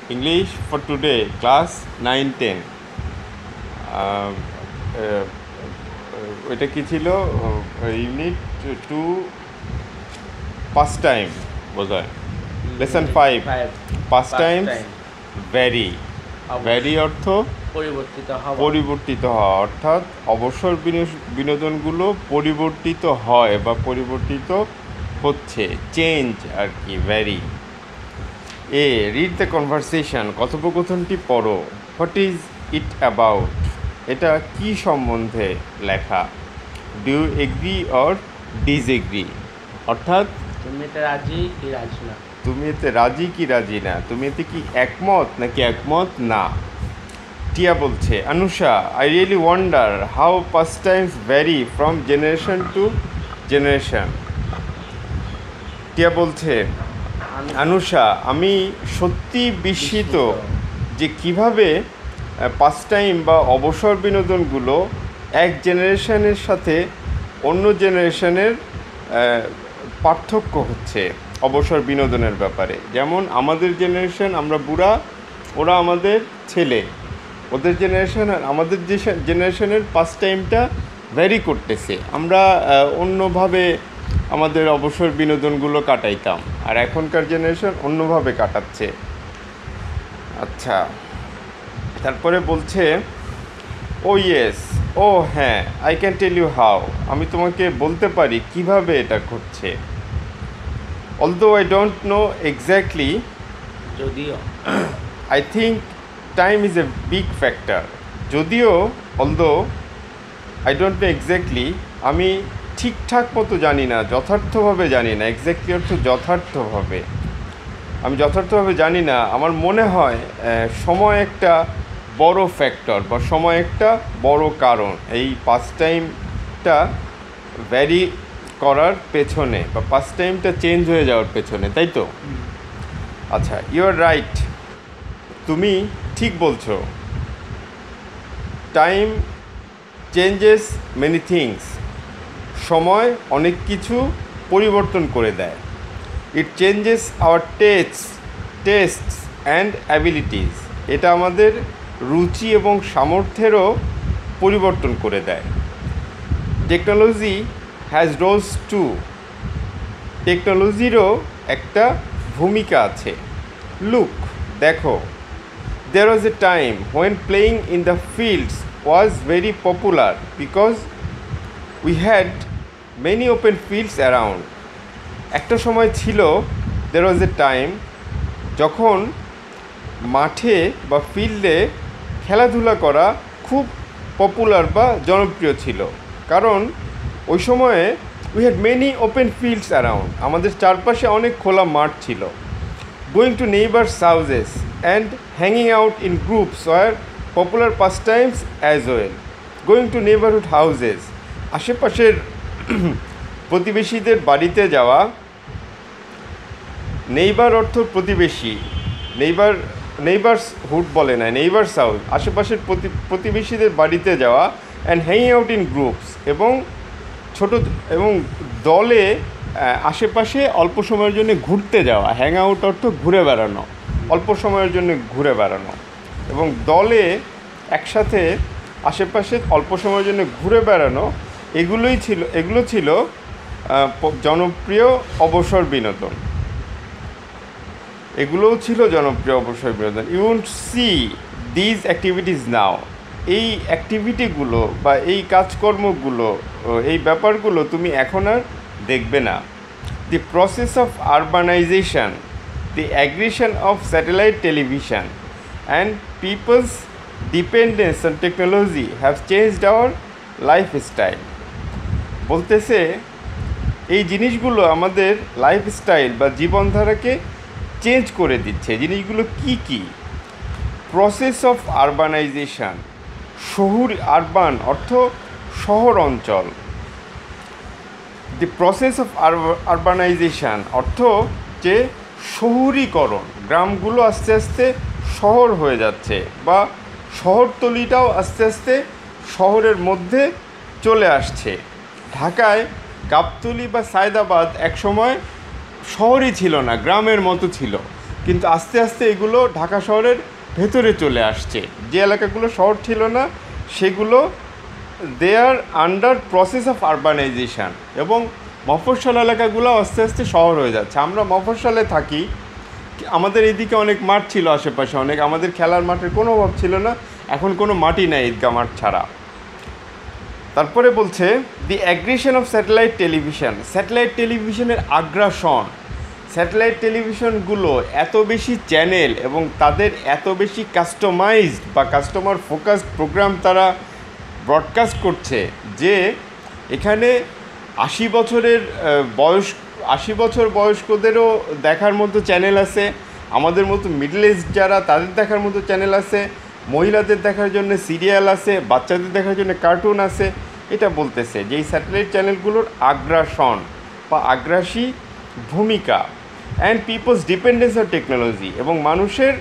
English for today, class 9 10. ওইটা কি ছিল? ইউনিট 2 past time বোধহয়, lesson 5 past times vary. Vary অর্থ পরিবর্তিত হওয়া, অর্থাৎ অবসর বিনোদনগুলো পরিবর্তিত হয় বা পরিবর্তিত হচ্ছে, চেঞ্জ আর কি, vary. A, read the conversation, কথোপকথনটি পড়ো। হোয়াট ইজ ইট অ্যাবাউট, এটা কি সম্বন্ধে লেখা। Do you agree or disagree, অর্থাৎ তুমি এতে রাজি কি রাজি না, তুমি এতে রাজি কি রাজি না, তুমি এতে কি একমত নাকি একমত না। টিয়া বলছে, Anusha, I really wonder how past times vary from generation to generation. Tia বলছে, অনুষা, আমি সত্যি বিস্মিত যে কিভাবে পাস্ট টাইম বা অবসর বিনোদনগুলো এক জেনারেশনের সাথে অন্য জেনারেশনের পার্থক্য হচ্ছে অবসর বিনোদনের ব্যাপারে। যেমন আমাদের জেনারেশন, আমরা বুড়া, ওরা আমাদের ছেলে, ওদের জেনারেশন আর আমাদের যে জেনারেশনের পাস্ট টাইমটা ভ্যারি করতেছে। আমরা অন্যভাবে আমাদের অবসর বিনোদনগুলো কাটাইতাম, আর এখনকার জেনারেশন অন্যভাবে কাটাচ্ছে। আচ্ছা, তারপরে বলছে, ও ইয়েস, ও হ্যাঁ, I can tell you how, আমি তোমাকে বলতে পারি কিভাবে এটা ঘটছে। Although I don't know exactly, যদিও I think time is a big factor. যদিও, although I don't know exactly, আমি ঠিকঠাক মতো জানি না, যথার্থভাবে জানি না। এক্স্যাক্টলি অর্থ যথার্থভাবে, আমি যথার্থভাবে জানি না। আমার মনে হয় সময় একটা বড় ফ্যাক্টর বা সময় একটা বড় কারণ এই পাস্ট টাইমটা ভ্যারি করার পেছনে বা পাস্ট টাইমটা চেঞ্জ হয়ে যাওয়ার পেছনে, তাই তো? আচ্ছা, ইউ আর রাইট, তুমি ঠিক বলছো। টাইম চেঞ্জেস মেনি থিংস, সময় অনেক কিছু পরিবর্তন করে দেয়। It changes our tastes and abilities, এটা আমাদের রুচি এবং সামর্থ্যেরও পরিবর্তন করে দেয়। টেকনোলজি হ্যাজ রোলস টু, টেকনোলজিরও একটা ভূমিকা আছে। লুক, দেখো, there was a time when playing in the fields was very popular because we had many open fields around. একটা সময় ছিল, there was a time, যখন মাঠে বা ফিল্ডে খেলাধুলা করা খুব পপুলার বা জনপ্রিয় ছিল। কারণ ওই সময়ে we had many open fields around, আমাদের চারপাশে অনেক খোলা মাঠ ছিল। Going to neighbors' houses and hanging out in groups were popular pastimes as well. Going to neighborhood houses, আশেপাশের প্রতিবেশীদের বাড়িতে যাওয়া। নেইবার অর্থ প্রতিবেশী, নেইবার্সহুড বলে না, নেইবার্স হাউস, আশেপাশের প্রতিবেশীদের বাড়িতে যাওয়া। And hanging out in groups, এবং দলে আশেপাশে অল্প সময়ের জন্য ঘুরতে যাওয়া। হ্যাং আউট অর্থ ঘুরে বেড়ানো, অল্প সময়ের জন্য ঘুরে বেড়ানো, এবং দলে একসাথে আশেপাশে অল্প সময়ের জন্য ঘুরে বেড়ানো, এগুলো ছিল জনপ্রিয় অবসর বিনোদন। এগুলোও ছিল জনপ্রিয় অবসর বিনোদন। You won't see these activities now, এই অ্যাক্টিভিটিগুলো বা এই কাজকর্মগুলো, এই ব্যাপারগুলো তুমি এখন আর দেখবে না। The process of urbanization, the aggression of satellite television and people's dependence on technology have changed our lifestyle. বলতেছে, এই জিনিসগুলো আমাদের লাইফস্টাইল বা জীবনধারাকে চেঞ্জ করে দিচ্ছে। জিনিসগুলো কি কি? প্রসেস অফ আরবানাইজেশন, আরবান অর্থ শহর অঞ্চল। দি প্রসেস অফ আরবানাইজেশন অর্থ যে শহুরীকরণ, গ্রামগুলো আস্তে আস্তে শহর হয়ে যাচ্ছে, বা শহরতলিটাও আস্তে আস্তে শহরের মধ্যে চলে আসছে। ঢাকায় গাবতলী বা সায়দাবাদ একসময় শহরই ছিল না, গ্রামের মতো ছিল। কিন্তু আস্তে আস্তে এগুলো ঢাকা শহরের ভেতরে চলে আসছে। যে এলাকাগুলো শহর ছিল না সেগুলো দে আর আন্ডার প্রসেস অফ আরবানাইজেশন, এবং মফস্বল এলাকাগুলো আস্তে আস্তে শহর হয়ে যাচ্ছে। আমরা মফস্বলে থাকি, আমাদের এদিকে অনেক মাঠ ছিল আশেপাশে, অনেক আমাদের খেলার মাঠের কোনো অভাব ছিল না, এখন কোনো মাটি নাই ঈদগাহ মাঠ ছাড়া। তারপরে বলছে the aggression of satellite television, satellite টেলিভিশনের আগ্রাসন। স্যাটেলাইট টেলিভিশনগুলো এত বেশি চ্যানেল এবং তাদের এত বেশি কাস্টমাইজড বা কাস্টমার ফোকাসড প্রোগ্রাম তারা ব্রডকাস্ট করছে যে এখানে 80 বছরের 80 বছর বয়স্কদেরও দেখার মতো চ্যানেল আছে, আমাদের মতো মিডল এজ যারা তাদের দেখার মতো চ্যানেল আছে, মহিলাদের দেখার জন্য সিরিয়াল আছে, বাচ্চাদের দেখার জন্য কার্টুন আছে। এটা বলতেছে যে এই স্যাটেলাইট চ্যানেলগুলোর আগ্রাসন বা আগ্রাসী ভূমিকা, and people's dependence on technology, এবং মানুষের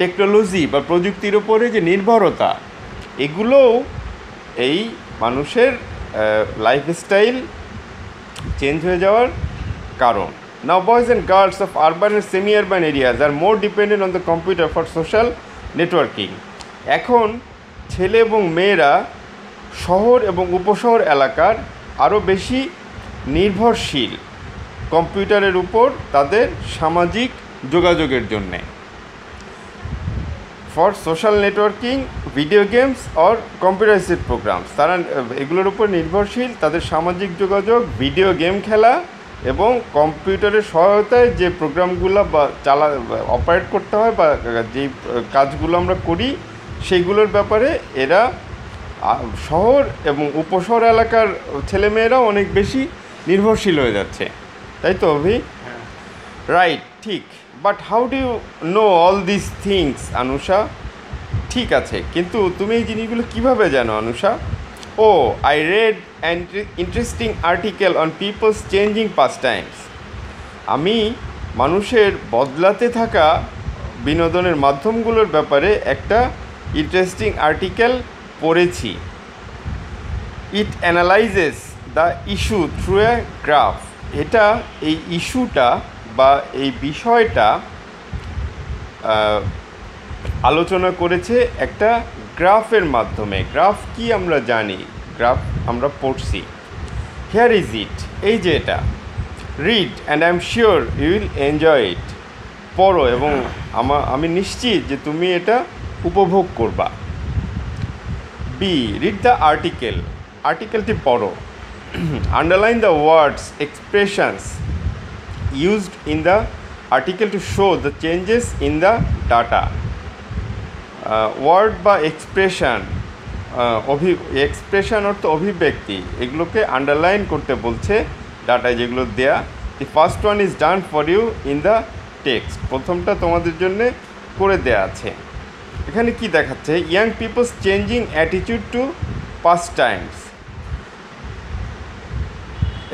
টেকনোলজি বা প্রযুক্তির ওপরে যে নির্ভরতা, এগুলোও এই মানুষের লাইফস্টাইল চেঞ্জ হয়ে যাওয়ার কারণ। Now boys and girls of urban and semi urban areas are more dependent on the computer for social networking. এখন ছেলে এবং মেয়েরা শহর এবং উপশহর এলাকার আরও বেশি নির্ভরশীল কম্পিউটারের উপর তাদের সামাজিক যোগাযোগের জন্যে, for social networking, video games or computerised programs. তারা এগুলোর উপর নির্ভরশীল তাদের সামাজিক যোগাযোগ, ভিডিও গেম খেলা এবং কম্পিউটারের সহায়তায় যে প্রোগ্রামগুলো বা অপারেট করতে হয় বা যেই কাজগুলো আমরা করি সেইগুলোর ব্যাপারে এরা শহর এবং উপশহর এলাকার ছেলেমেয়েরাও অনেক বেশি নির্ভরশীল হয়ে যাচ্ছে, তাই তো অভি? রাইট, ঠিক। But how do you know all this things Anusha? ঠিক আছে, কিন্তু তুমি এই জিনিসগুলো কীভাবে জানো Anusha? Oh, I read an interesting article on people's changing pastimes. আমি মানুষের বদলাতে থাকা বিনোদনের মাধ্যমগুলোর ব্যাপারে একটা ইন্টারেস্টিং আর্টিকেল পড়েছি। It analyses the issue through a graph. এটা এই ইস্যুটা বা এই বিষয়টা আলোচনা করেছে একটা গ্রাফের মাধ্যমে। গ্রাফ কি আমরা জানি, গ্রাফ আমরা পড়ছি। হিয়ার ইজ ইট, এই যে এটা, read and I am sure you will enjoy it. পড়ো এবং আমি নিশ্চিত যে তুমি এটা উপভোগ করবা। বি, রিড দ্য আর্টিকেল, আর্টিকেলটি পড়ো। Underline the words expressions used in the article to show the changes in the data. Word বা এক্সপ্রেশন, এক্সপ্রেশন অর্থ অভিব্যক্তি, এগুলোকে আন্ডারলাইন করতে বলছে ডাটায় যেগুলো দেয়া। The first one is done for you in the text. প্রথমটা তোমাদের জন্য করে দেয়া আছে। এখানে কি দেখাচ্ছে? Young people's changing attitude to past times.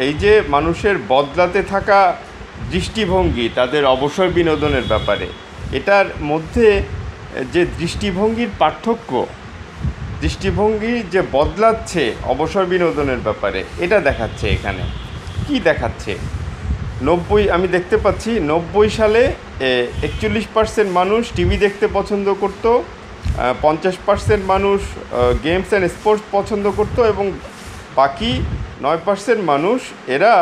এই যে মানুষের বদলাতে থাকা দৃষ্টিভঙ্গি তাদের অবসর বিনোদনের ব্যাপারে, এটার মধ্যে যে দৃষ্টিভঙ্গির পার্থক্য, দৃষ্টিভঙ্গি যে বদলাচ্ছে অবসর বিনোদনের ব্যাপারে, এটা দেখাচ্ছে। এখানে কি দেখাচ্ছে? আমি দেখতে পাচ্ছি 90 সালে 41% মানুষ টিভি দেখতে পছন্দ করত, 50% মানুষ গেমস অ্যান্ড স্পোর্টস পছন্দ করত, এবং বাকি 9% মানুষ এরা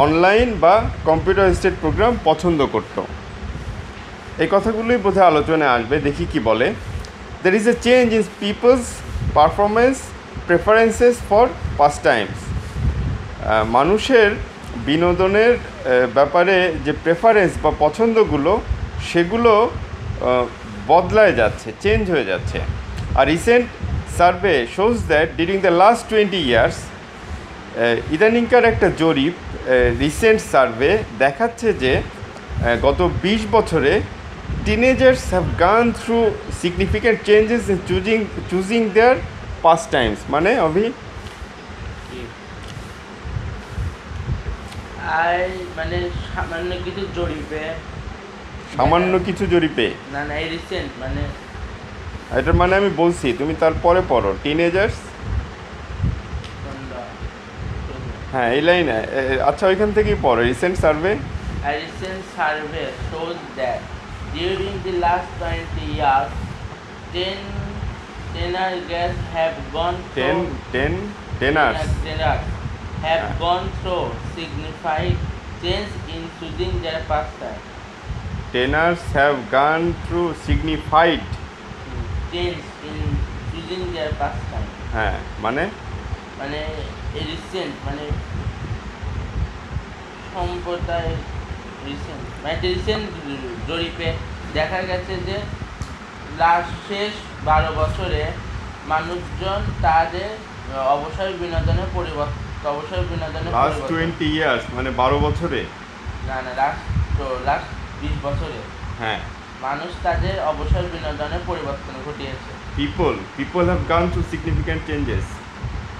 অনলাইন বা কম্পিউটারাইজড প্রোগ্রাম পছন্দ করত। এই কথাগুলোই বোধহয় আলোচনায় আসবে, দেখি কি বলে। There is a change in people's performance preferences for past times. মানুষের বিনোদনের ব্যাপারে যে প্রেফারেন্স বা পছন্দগুলো সেগুলো বদলায় যাচ্ছে, চেঞ্জ হয়ে যাচ্ছে। আর recent survey shows that during the last 20 years, ইদানিংকার একটা জরিপ, রিসেন্ট সার্ভে দেখাচ্ছে যে গত 20 বছরে teenagers have gone through significant changes in choosing their pastimes. মানে অভি মানে সামান্য কিছু জরিপে, সামান্য কিছু জরিপে না না এই রিসেন্ট মানে এটার মানে আমি বলছি, তুমি তারপরে পড়ো। টিনেজার্স, হ্যাঁ এই লাইনে, আচ্ছা ওইখান থেকেই পড়ো। Recent survey A recent survey shows that during the last 20 years, 10 tenor gas have gone through tenors tenors have gone through significant change in choosing their pastime. tenors have gone through signified Change in choosing their pastime. হ্যাঁ মানে মানে recent মানে সম্প্রদায় recent জরিপে দেখা গেছে যে শেষ 12 বছরে মানুষজন তাদের অবসর বিনোদনের লাস্ট 20 ইয়ার্স মানে 12 বছরে না লাস্ট 20 বছরে হ্যাঁ মানুষ তাদের অবসর বিনোদনের পরিবর্তন ঘটিয়েছে। people have gone through significant changes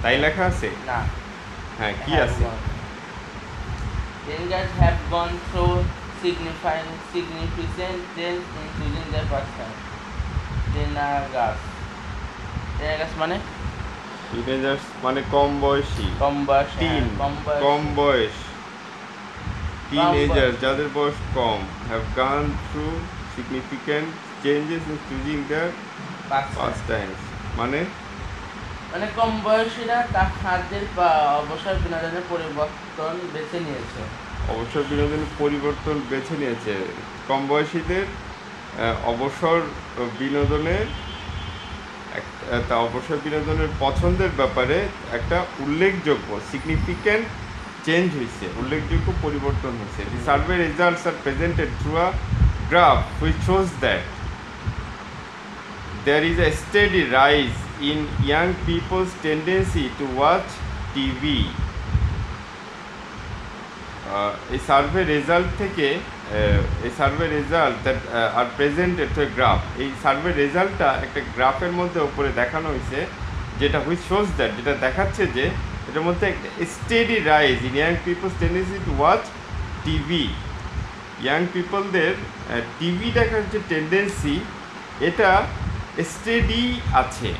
তাই লেখা আছে না হ্যাঁ কি আছে Tenors have gone through significant change in choosing their pastime. Tenors মানে টিনেজার্স মানে কম বয়সী কম বয়স টিনেজার যাদের বয়স কম have gone through significant changes in choosing their pastimes মানে কম বয়সীরা তাদের অবসর বিনোদনের পরিবর্তন বেছে নিয়েছে। অবসর বিনোদনের পরিবর্তন বেছে নিয়েছে কম বয়সীদের অবসর বিনোদনের অবসর বিনোদনের পছন্দের ব্যাপারে একটা উল্লেখযোগ্য সিগনিফিক্যান্ট চেঞ্জ হয়েছে উল্লেখযোগ্য পরিবর্তন হয়েছে the survey results are presented through a graph which shows that there is a steady rise in young people's tendency to watch TV. A survey result থেকে a survey result that are presented to a graph. এই survey রেজাল্টটা একটা গ্রাফের মধ্যে উপরে দেখানো হয়েছে যেটা হুইচ শোজ দ্যাট যেটা দেখাচ্ছে যে এটার মধ্যে একটা steady rise in young people's tendency to watch TV young পিপলদের টিভি দেখার যে টেন্ডেন্সি এটা স্টেডি আছে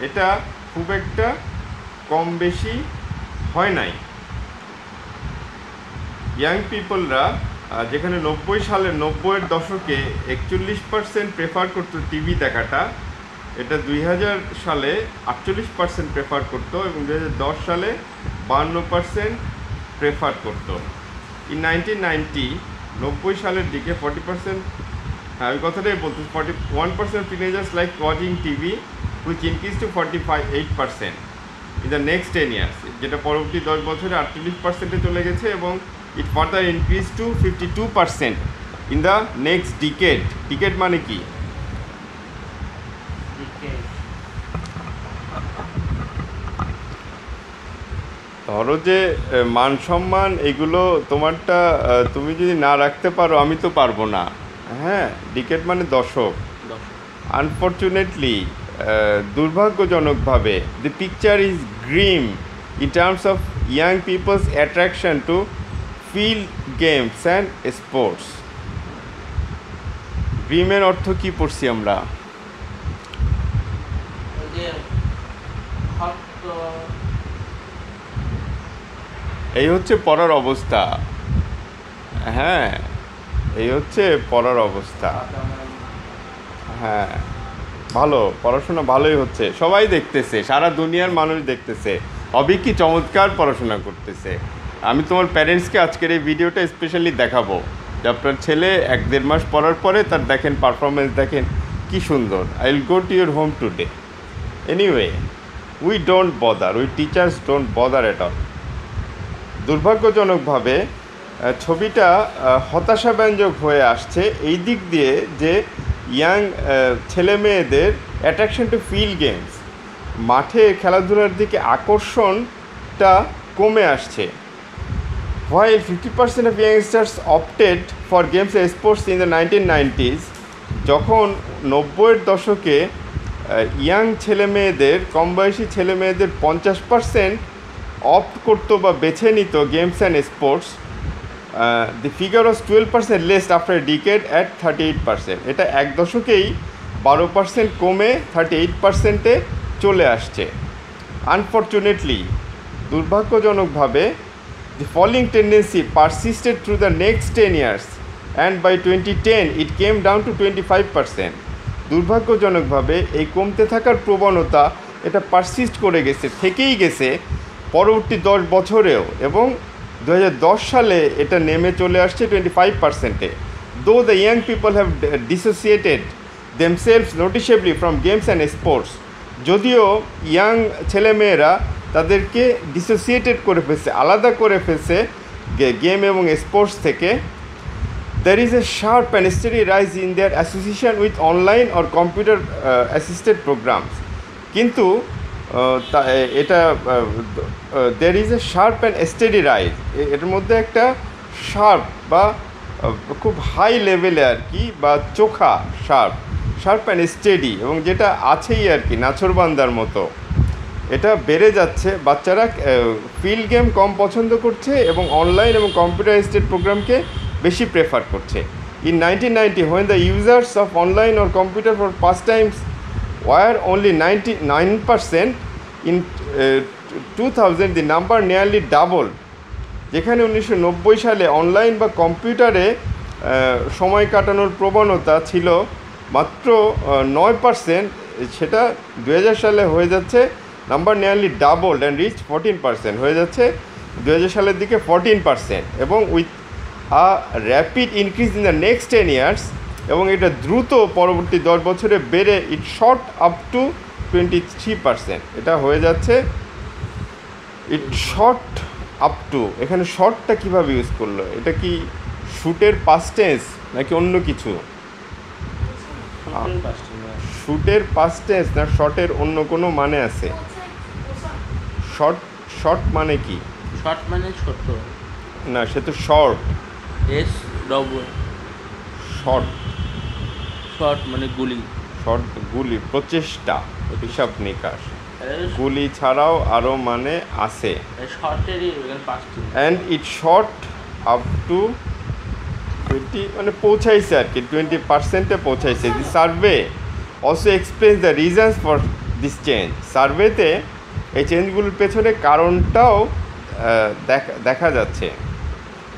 এটা খুব একটা কম বেশি হয় নাই ইয়াং পিপলরা যেখানে 90-এর দশকে 41% প্রেফার করতো টিভি দেখাটা এটা 2000 সালে 48% প্রেফার করতো এবং 2010 সালে 52% প্রেফার করতো ইন 1990 সালের দিকে 40% হ্যাঁ ওই কথাটাই বলতে 41% teenagers like watching TV which increased to 48% in the next 10 years যেটা পরবর্তী 10 বছরে 48%-এ চলে গেছে এবং it further increased to 52% in the next decade মানে কি ধরো যে মান সম্মান এগুলো তোমারটা তুমি যদি না রাখতে পারো আমি তো পারবো না হ্যাঁ ডিকেড মানে দশক আনফর্চুনেটলি দুর্ভাগ্যজনকভাবে the picture is grim in terms of young people's attraction to field games and sports গ্রিমের অর্থ কি পড়ছি আমরা এই হচ্ছে পড়ার অবস্থা হ্যাঁ এই হচ্ছে পড়ার অবস্থা হ্যাঁ ভালো পড়াশোনা ভালোই হচ্ছে সবাই দেখতেছে সারা দুনিয়ার মানুষ দেখতেছে অবি কি চমৎকার পড়াশোনা করতেছে আমি তোমার প্যারেন্টসকে আজকের এই ভিডিওটা স্পেশালি দেখাবো যে আপনার ছেলে 1-1.5 মাস পড়ার পরে তার দেখেন পারফরমেন্স দেখেন কি সুন্দর I will go to your home today anyway we don't bother we teachers don't bother at all দুর্ভাগ্যজনকভাবে ছবিটা হতাশাব্যঞ্জক হয়ে আসছে এই দিক দিয়ে যে ইয়াং ছেলে মেয়েদের অ্যাট্রাকশন টু ফিল্ড গেমস মাঠে খেলাধুলার দিকে আকর্ষণটা কমে আসছে while 50% of youngsters opted for games and sports in the 1990s যখন 90-এর দশকে ইয়াং ছেলে মেয়েদের কম বয়সী ছেলে মেয়েদের 50% অপ্ট করতো বা বেছে নিত games and sports the figure was 12% less after a decade at 38%. এটা এক দশকেই 12% কমে 38%-এ চলে আসছে আনফর্চুনেটলি দুর্ভাগ্যজনকভাবে The falling tendency persisted through the next 10 years and by 2010 it came down to 25%. দুর্ভাগ্যজনকভাবে এই কমতে থাকার প্রবণতা এটা পারসিস্ট করে গেছে, থেকেই গেছে পরবর্তী 10 বছরেও, এবং 2010 সালে এটা নেমে চলে আসছে 25%-এ। Though the young people have dissociated themselves noticeably from games and sports, যদিও ইয়াং ছেলেমেয়েরা তাদেরকে ডিসোসিয়েটেড করে ফেলছে, আলাদা করে ফেলছে গেম এবং স্পোর্টস থেকে, there is a sharp and steady rise in their association with online or computer assisted programs. কিন্তু এটা there is a sharp and steady rise, এর মধ্যে একটা শার্প বা খুব হাই লেভেলে আর কি, বা চোখা শার্প অ্যান্ড স্টেডি, এবং যেটা আছেই আর কি নাছোড়বান্দার মতো, এটা বেড়ে যাচ্ছে। বাচ্চারা ফিল্ড গেম কম পছন্দ করছে এবং অনলাইন এবং কম্পিউটার অ্যাসিস্টেড প্রোগ্রামকে বেশি প্রেফার করছে। In 1990, when the users of online or computer for pastimes were only 99%, in 2000 the number nearly doubled. যেখানে 1990 সালে অনলাইন বা কম্পিউটারে সময় কাটানোর প্রবণতা ছিল মাত্র 9%, সেটা 2000 সালে হয়ে যাচ্ছে number nearly doubled and reach 14%, হয়ে যাচ্ছে 2000 সালের দিকে 14%, এবং with a rapid increase in the next 10 years, এবং এটা দ্রুত পরবর্তী 10 বছরে বেড়ে ইট শর্ট আপ টু 23%, এটা হয়ে যাচ্ছে ইট শর্ট আপ টু। এখানে শর্টটা কীভাবে ইউজ করলো, এটা কি শুটের পাস্ট টেন্স নাকি অন্য কিছু? শুটের পাস্ট টেন্স না শর্টের অন্য কোনো মানে আছে? শর্ট মানে কি? শর্ট মানে ছোট না, সে তো শর্ট, এস ডবল শর্ট মানে গুলি, গুলি প্রচেষ্টা, হিসাব নিকাশ, গুলি ছাড়াও আরও মানে আছে। And it shot up to 20, মানে পৌঁছাইছে আর কি, 20%-এ পৌঁছাইছে। The survey also explains the reasons for this change. সার্ভেতে এই চেঞ্জগুলোর পেছনে কারণটাও দেখা যাচ্ছে,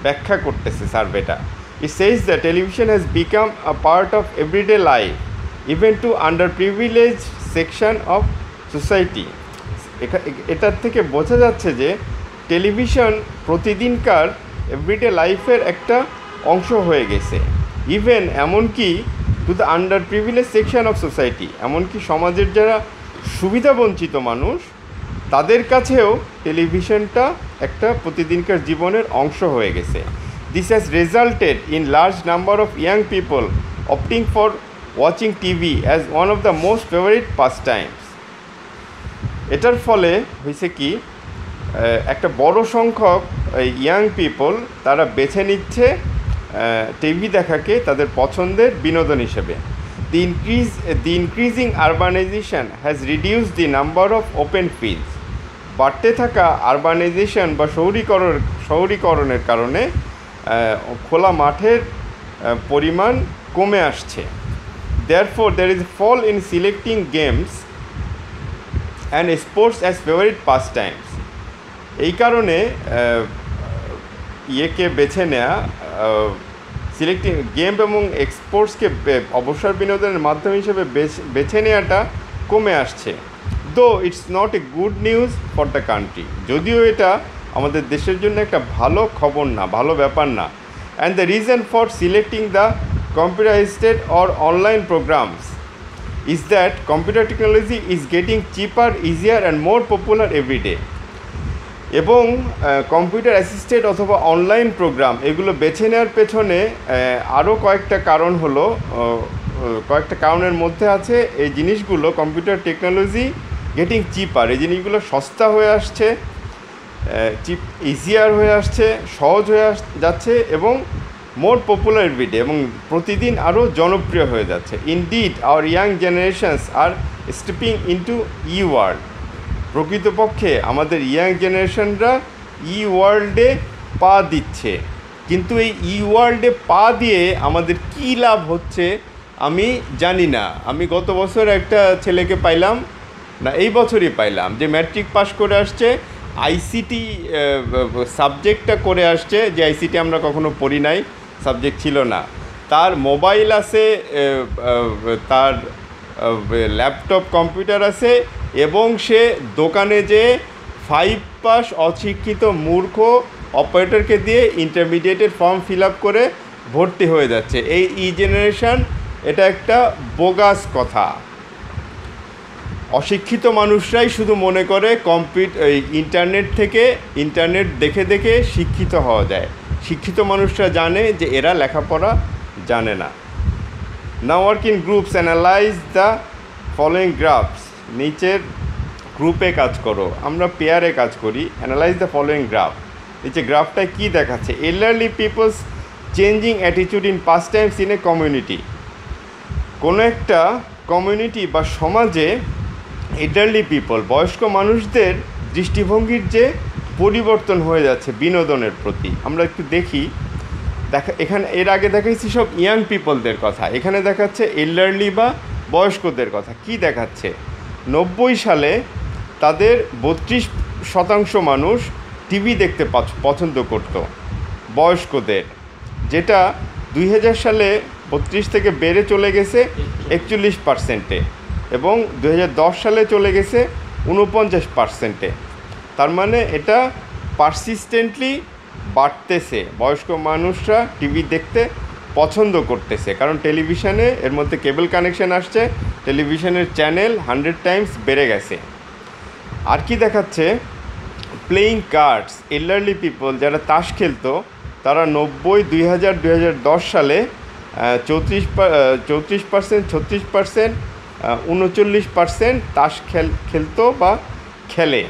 ব্যাখ্যা করতেছে সার্ভেটা। It says the television has become a part of everyday life even to underprivileged section of society. এটার থেকে বোঝা যাচ্ছে যে টেলিভিশন প্রতিদিনকার এভরিডে লাইফের একটা অংশ হয়ে গেছে। ইভেন এমনকি to the under privilege section of society, এমনকি সমাজের যারা সুবিধাবঞ্চিত মানুষ তাদের কাছেও টেলিভিশনটা একটা প্রতিদিনকার জীবনের অংশ হয়ে গেছে। This has resulted in large number of young people opting for watching TV as one of the most favourite past Times. এটার ফলে হয়েছে কি, একটা বড় সংখ্যক ইয়াং পিপল তারা বেছে নিচ্ছে টিভি দেখাকে তাদের পছন্দের বিনোদন হিসেবে। The increasing urbanization has reduced the number of open fields. বাড়তে থাকা আরবানাইজেশন বা শহরীকরণের কারণে খোলা মাঠের পরিমাণ কমে আসছে। Therefore, there is a fall in selecting games and sports as favorite pastimes. এই কারণে ইয়েকে বেছে নেওয়া, সিলেক্টিং গেম এবং স্পোর্টসকে অবসর বিনোদনের মাধ্যম হিসেবে বেছে নেওয়াটা কমে আসছে। দো it's not a good news for the country, যদিও এটা আমাদের দেশের জন্য একটা ভালো খবর না, ভালো ব্যাপার না। And the reason for selecting the computer assisted or online programs is that computer technology is getting cheaper, easier and more popular everyday. এবং কম্পিউটার অ্যাসিস্টেড অথবা অনলাইন প্রোগ্রাম এগুলো বেছে নেওয়ার পেছনে আরও কয়েকটা কারণ হলো, কয়েকটা কারণের মধ্যে আছে এই জিনিসগুলো কম্পিউটার টেকনোলজি গেটিং চিপার, এই জিনিসগুলো সস্তা হয়ে আসছে, ইজিয়ার হয়ে আসছে, সহজ হয়ে যাচ্ছে, এবং মোর পপুলার এভরিডে, এবং প্রতিদিন আরও জনপ্রিয় হয়ে যাচ্ছে। Indeed our young generations are stepping into the world. প্রকৃতপক্ষে আমাদের ইয়াং জেনারেশনরা ই ওয়ার্ল্ডে পা দিচ্ছে, কিন্তু এই ই ওয়ার্ল্ডে পা দিয়ে আমাদের কী লাভ হচ্ছে আমি জানি না। আমি গত বছর একটা ছেলেকে পাইলাম, না এই বছরই পাইলাম, যে ম্যাট্রিক পাস করে আসছে, আইসিটি সাবজেক্টটা করে আসছে, যে আইসিটি আমরা কখনো পড়ি নাই, সাবজেক্ট ছিল না। তার মোবাইল আছে, তার ল্যাপটপ কম্পিউটার আছে, এবং সে দোকানে যে 5 পাস অশিক্ষিত মূর্খ অপারেটরকে দিয়ে ইন্টারমিডিয়েটের ফর্ম ফিল আপ করে ভর্তি হয়ে যাচ্ছে। এই জেনারেশন, এটা একটা বোগাস কথা। অশিক্ষিত মানুষরাই শুধু মনে করে ইন্টারনেট দেখে দেখে শিক্ষিত হওয়া যায়। শিক্ষিত মানুষরা জানে যে এরা লেখাপড়া জানে না। Now work in groups, analyse the following graphs. নিচের গ্রুপে কাজ করো, আমরা পেয়ারে কাজ করি। Analyse the following graph. নিচে গ্রাফটায় কী দেখাচ্ছে? Elderly people's changing attitude in pastimes in a community. কোনো একটা কমিউনিটি বা সমাজে এল্ডারলি পিপল, বয়স্ক মানুষদের দৃষ্টিভঙ্গির যে পরিবর্তন হয়ে যাচ্ছে বিনোদনের প্রতি, আমরা একটু দেখি। এখানে এর আগে দেখাচ্ছি সব ইয়াং পিপলদের কথা, এখানে দেখাচ্ছে এল্ডারলি বা বয়স্কদের কথা। কি দেখাচ্ছে? 90 সালে তাদের 32% মানুষ টিভি দেখতে পছন্দ করত বয়স্কদের, যেটা 2000 সালে 32 থেকে বেড়ে চলে গেছে 41%-এ, এবং 2010 সালে চলে গেছে 49%-এ। তার মানে এটা পারসিস্টেন্টলি বাড়তেছে। বয়স্ক মানুষরা টিভি দেখতে পছন্দ করতেছে, কারণ টেলিভিশনে এর মধ্যে কেবল কানেকশন আসছে, টেলিভিশনের চ্যানেল 100 টাইমস বেড়ে গেছে। আর কি দেখাচ্ছে? Playing cards. এল্ডারলি পিপল যারা তাস খেলতো, তারা 90, 2000, 2010 সালে 34%, 36%, 39% তাস খেলতো বা খেলে।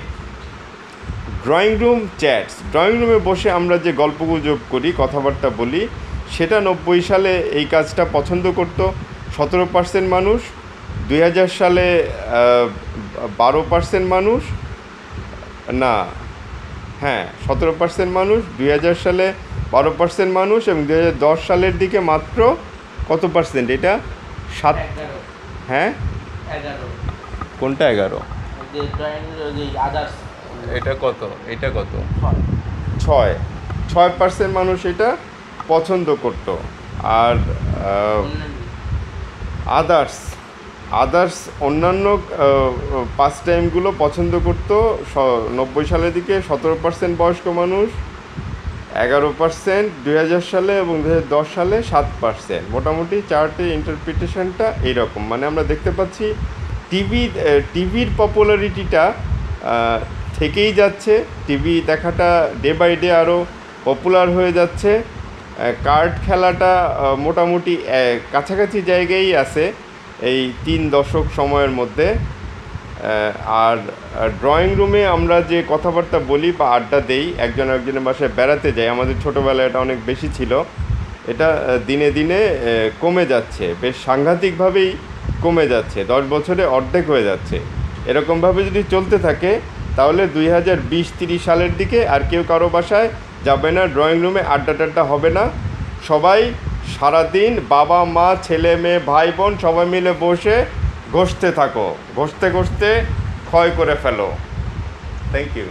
Drawing room chats. ড্রয়িং রুমে বসে আমরা যে গল্পগুজব করি, কথাবার্তা বলি, সেটা 90 সালে এই কাজটা পছন্দ করতো 17% মানুষ। 2000 সালে 12% মানুষ, না হ্যাঁ 17% মানুষ, 2000 সালে 12% মানুষ, এবং 2010 সালের দিকে মাত্র কত পার্সেন্ট? এটা 7। হ্যাঁ 11। কোনটা 11? আদার্স এটা কত? এটা কত? 6% মানুষ এটা পছন্দ করত। আর আদার্স অন্যান্য পাস টাইমগুলো পছন্দ করতো 90 সালের দিকে 17% বয়স্ক মানুষ, 11% 2000 সালে, এবং 2010 সালে 7%। মোটামুটি চার্টের ইন্টারপ্রিটেশনটা এইরকম। মানে আমরা দেখতে পাচ্ছি টিভির পপুলারিটিটা থেকেই যাচ্ছে, টিভি দেখাটা ডে বাই ডে আরও পপুলার হয়ে যাচ্ছে। কার্ড খেলাটা মোটামুটি কাছাকাছি জায়গায় আছে এই 3 দশক সময়ের মধ্যে। আর ড্রয়িং রুমে আমরা যে কথাবার্তা বলি বা আড্ডা দেই, একজনের বাসায় বেড়াতে যাই, আমাদের ছোটোবেলায় এটা অনেক বেশি ছিল, এটা দিনে দিনে কমে যাচ্ছে, বেশ সাংঘাতিকভাবেই কমে যাচ্ছে। 10 বছরে অর্ধেক হয়ে যাচ্ছে। এরকমভাবে যদি চলতে থাকে তাহলে 2020-30 সালের দিকে আর কেউ কারো বাসায় যাবে না, ড্রয়িং রুমে আড্ডা টাড্ডা হবে না। সবাই সারাদিন বাবা মা ছেলে মেয়ে ভাই বোন সবাই মিলে বসে ঘষতে থাকো, ঘষতে ঘষতে ক্ষয় করে ফেলো। Thank you.